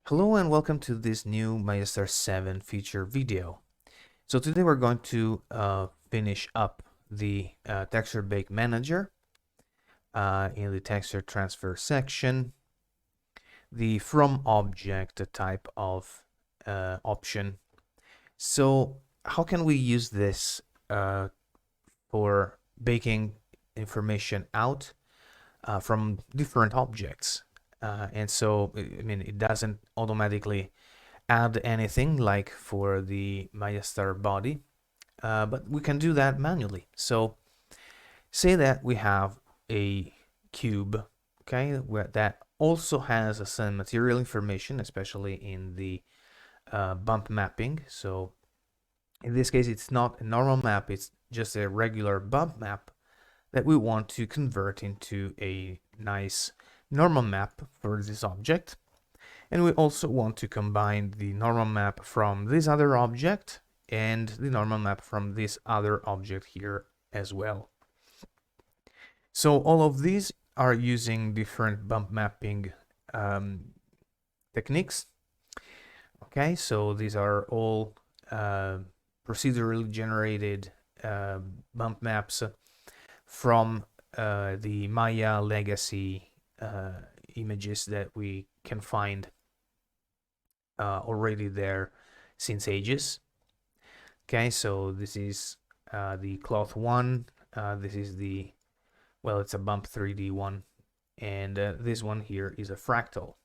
Hello and welcome to this new Mayastar 7 feature video. So today we're going to finish up the texture bake manager in the texture transfer section, the from object type of option. So how can we use this for baking information out from different objects? And so, I mean, it doesn't automatically add anything like for the MayaStar body, but we can do that manually. So say that we have a cube, okay, where that also has some material information, especially in the bump mapping. So in this case, it's not a normal map, it's just a regular bump map that we want to convert into a nice normal map for this object. And we also want to combine the normal map from this other object and the normal map from this other object here as well. So all of these are using different bump mapping techniques. Okay, so these are all procedurally generated bump maps from the Maya legacy images that we can find already there since ages. Okay, so this is the cloth one. This is the, well, it's a bump 3D one, and this one here is a fractal.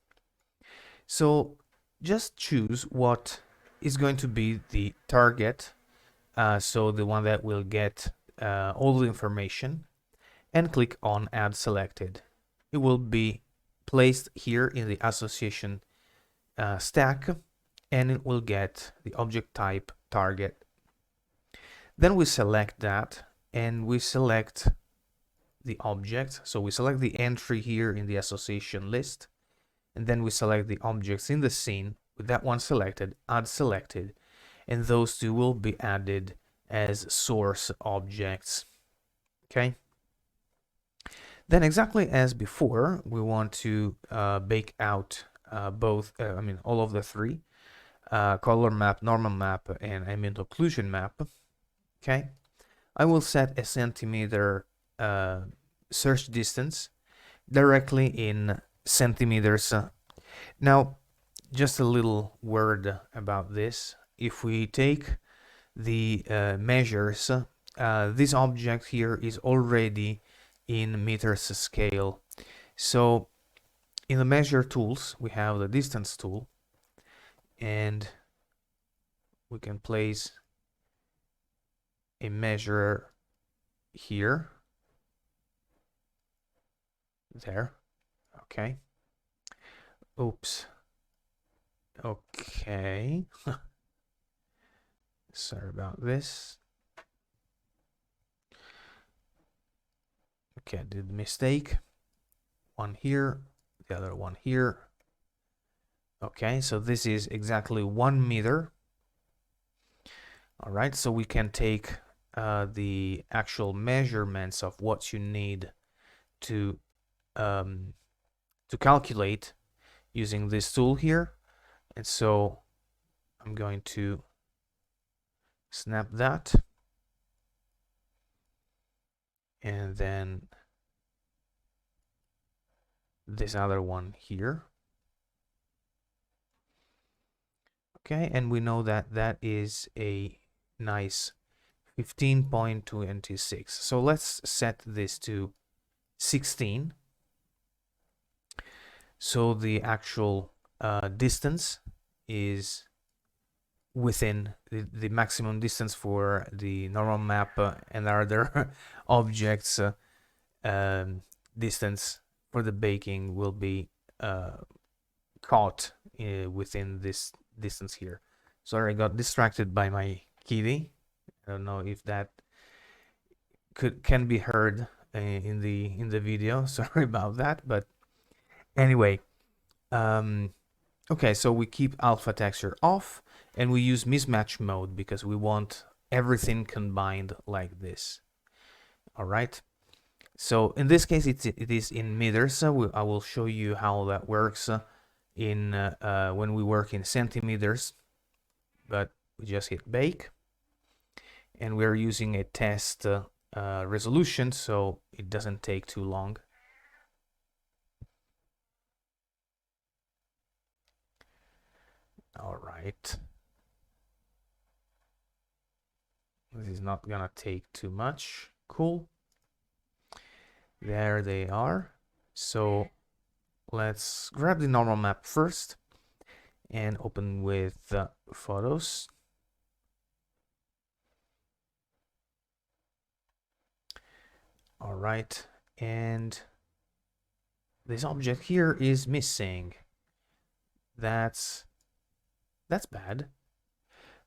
So just choose what is going to be the target, so the one that will get all the information, and click on Add Selected. It will be placed here in the association stack, and it will get the object type target. Then we select that and we select the object. So we select the entry here in the association list, and then we select the objects in the scene with that one selected, add selected, and those two will be added as source objects. Okay. Then exactly as before, we want to bake out all of the three, color map, normal map, and ambient occlusion map. Okay, I will set a centimeter search distance directly in centimeters. Now, just a little word about this. If we take the measures, this object here is already in meters scale. So in the measure tools, we have the distance tool, and we can place a measure here, there. Okay. Oops. Okay. Sorry about this. Okay, I did a mistake. One here, the other one here. Okay, so this is exactly 1 meter. All right, so we can take the actual measurements of what you need to calculate using this tool here. And so I'm going to snap that, and then this other one here. Okay, and we know that that is a nice 15.26. So let's set this to 16. So the actual distance is within the maximum distance for the normal map and other objects. Distance for the baking will be caught within this distance here. Sorry, I got distracted by my kitty. I don't know if that can be heard in the video. Sorry about that, but anyway, okay, so we keep alpha texture off, and we use mismatch mode because we want everything combined like this. All right. So in this case, it is in meters. So I will show you how that works in when we work in centimeters, but we just hit bake, and we're using a test resolution, so it doesn't take too long. All right. This is not gonna take too much. Cool. There they are. So let's grab the normal map first and open with photos. All right, and this object here is missing. That's bad.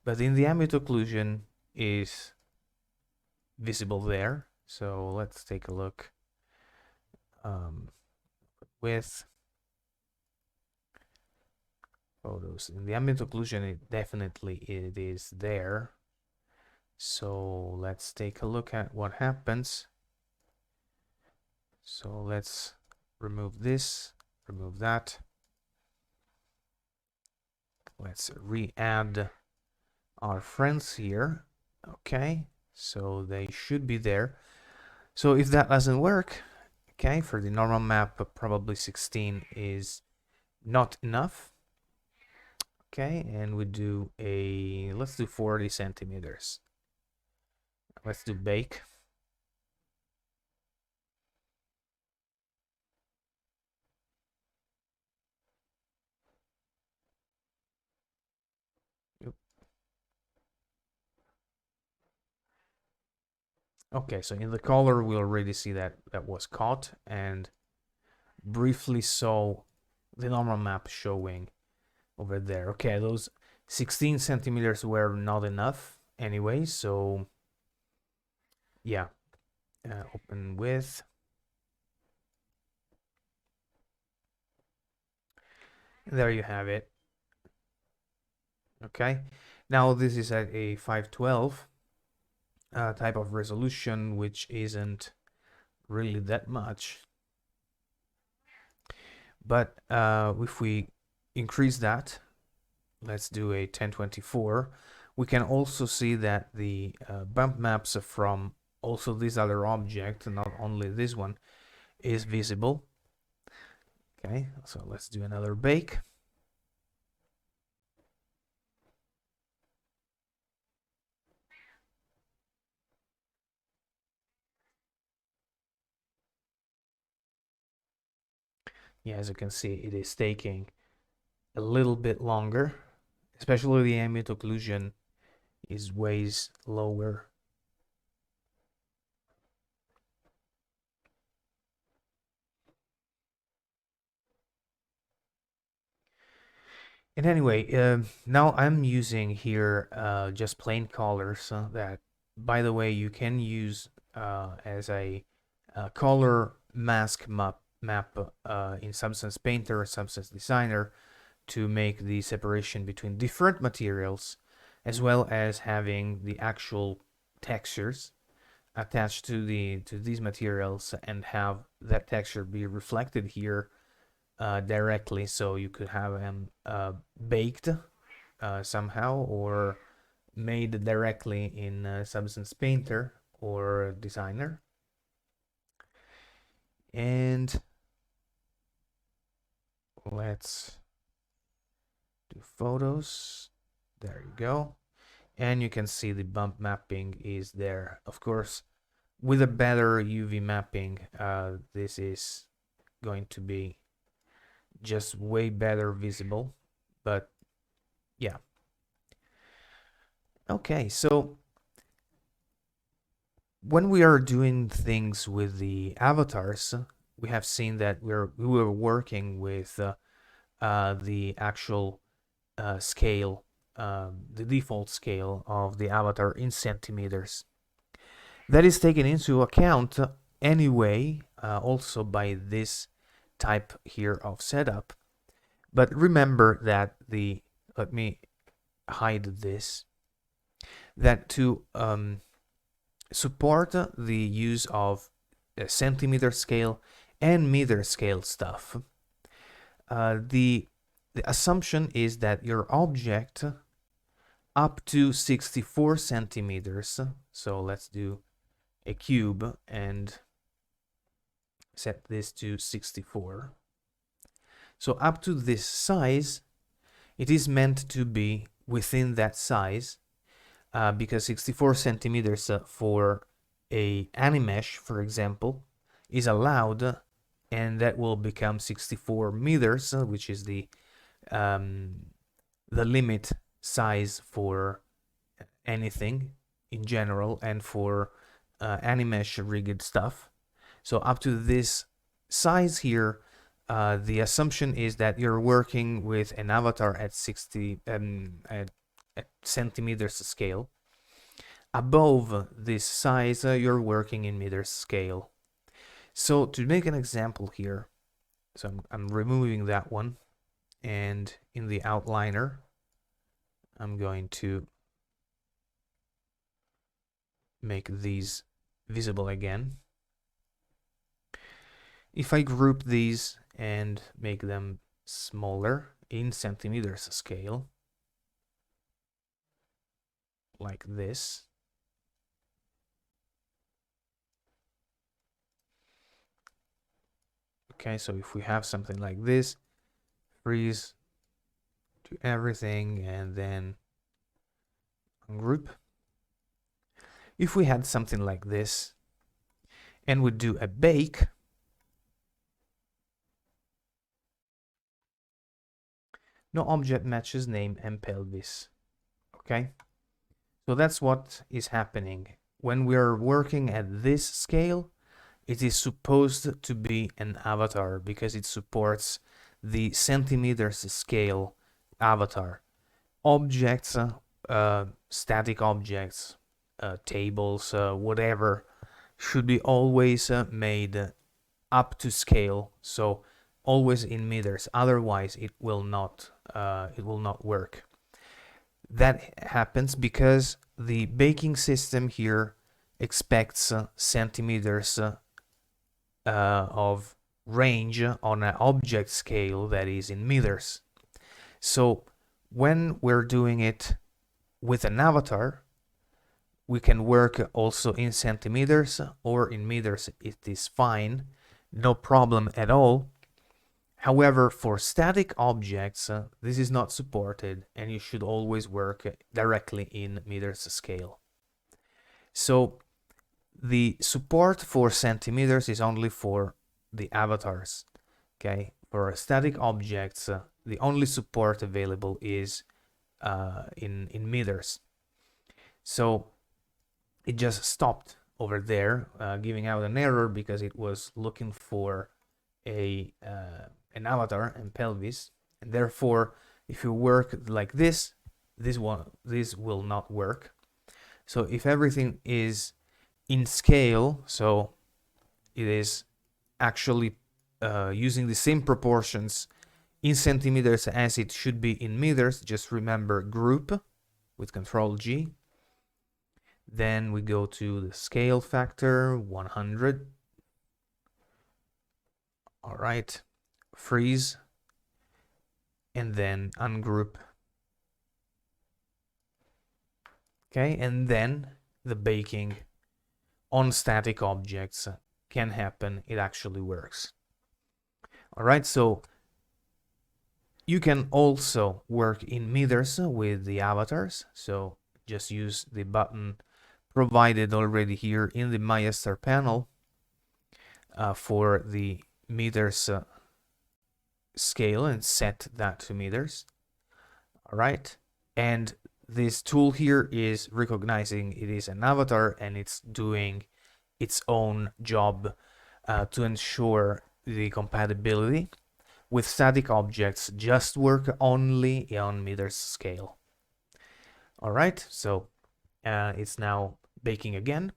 But in the ambient occlusion is visible there. So let's take a look with photos. In the ambient occlusion, it is there. So let's take a look at what happens. So let's remove this, remove that. Let's re-add our friends here. Okay, so they should be there. So if that doesn't work, okay, for the normal map, probably 16 is not enough. Okay, and we do let's do 40 centimeters. Let's do bake. Okay, so in the color, we already see that that was caught, and briefly saw the normal map showing over there. Okay, those 16 centimeters were not enough anyway, so yeah, open with. There you have it. Okay, now this is at a 512 type of resolution, which isn't really that much. But if we increase that, let's do a 1024, we can also see that the bump maps from also this other object, not only this one, is visible. Okay, so let's do another bake. Yeah, as you can see, it is taking a little bit longer, especially the ambient occlusion is way lower. And anyway, now I'm using here just plain colors that, by the way, you can use as a color mask map in Substance Painter or Substance Designer to make the separation between different materials, as well as having the actual textures attached to these materials and have that texture be reflected here directly, so you could have them baked somehow or made directly in Substance Painter or Designer. And let's do photos. There you go. And you can see the bump mapping is there. Of course, with a better UV mapping, this is going to be just way better visible. But yeah. Okay, so when we are doing things with the avatars, we have seen that we were working with the actual scale, the default scale of the avatar in centimeters. That is taken into account anyway, also by this type here of setup. But remember that let me hide this, that to support the use of centimeter scale and meter scale stuff, the the assumption is that your object up to 64 centimeters, so let's do a cube and set this to 64. So up to this size, it is meant to be within that size, because 64 centimeters for a Animesh, for example, is allowed, and that will become 64 meters, which is the limit size for anything in general and for Animesh rigged stuff. So up to this size here, the assumption is that you're working with an avatar at 60 at centimeters scale. Above this size, you're working in meters scale. So to make an example here, so I'm removing that one, and in the outliner, I'm going to make these visible again. If I group these and make them smaller in centimeters scale, like this, okay, so if we have something like this, freeze to everything and then ungroup. If we had something like this and we do a bake, no object matches name and pelvis. Okay, so that's what is happening. When we're working at this scale, it is supposed to be an avatar because it supports the centimeters scale avatar. Objects, static objects, tables, whatever, should be always made up to scale, so always in meters. Otherwise, it will not work. That happens because the baking system here expects centimeters of range on an object scale that is in meters. So when we're doing it with an avatar, we can work also in centimeters or in meters. It is fine, no problem at all. However, for static objects, this is not supported, and you should always work directly in meters scale. So the support for centimeters is only for the avatars. Okay, for static objects, the only support available is in meters. So it just stopped over there, giving out an error because it was looking for an avatar and pelvis, and therefore, if you work like this will not work. So if everything is in scale, so it is actually using the same proportions in centimeters as it should be in meters, just remember group with Control G. Then we go to the scale factor, 100. All right, freeze, and then ungroup. Okay, and then the baking on static objects can happen. It actually works. All right, so you can also work in meters with the avatars. So just use the button provided already here in the MayaStar panel for the meters scale and set that to meters. All right, and this tool here is recognizing it is an avatar and it's doing its own job to ensure the compatibility with static objects. Just work only on meters scale. All right, so it's now baking again,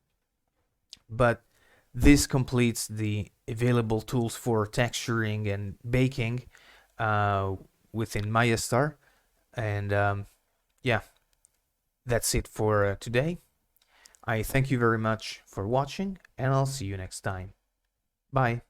but this completes the available tools for texturing and baking within MayaStar. And yeah, that's it for today. I thank you very much for watching, and I'll see you next time. Bye.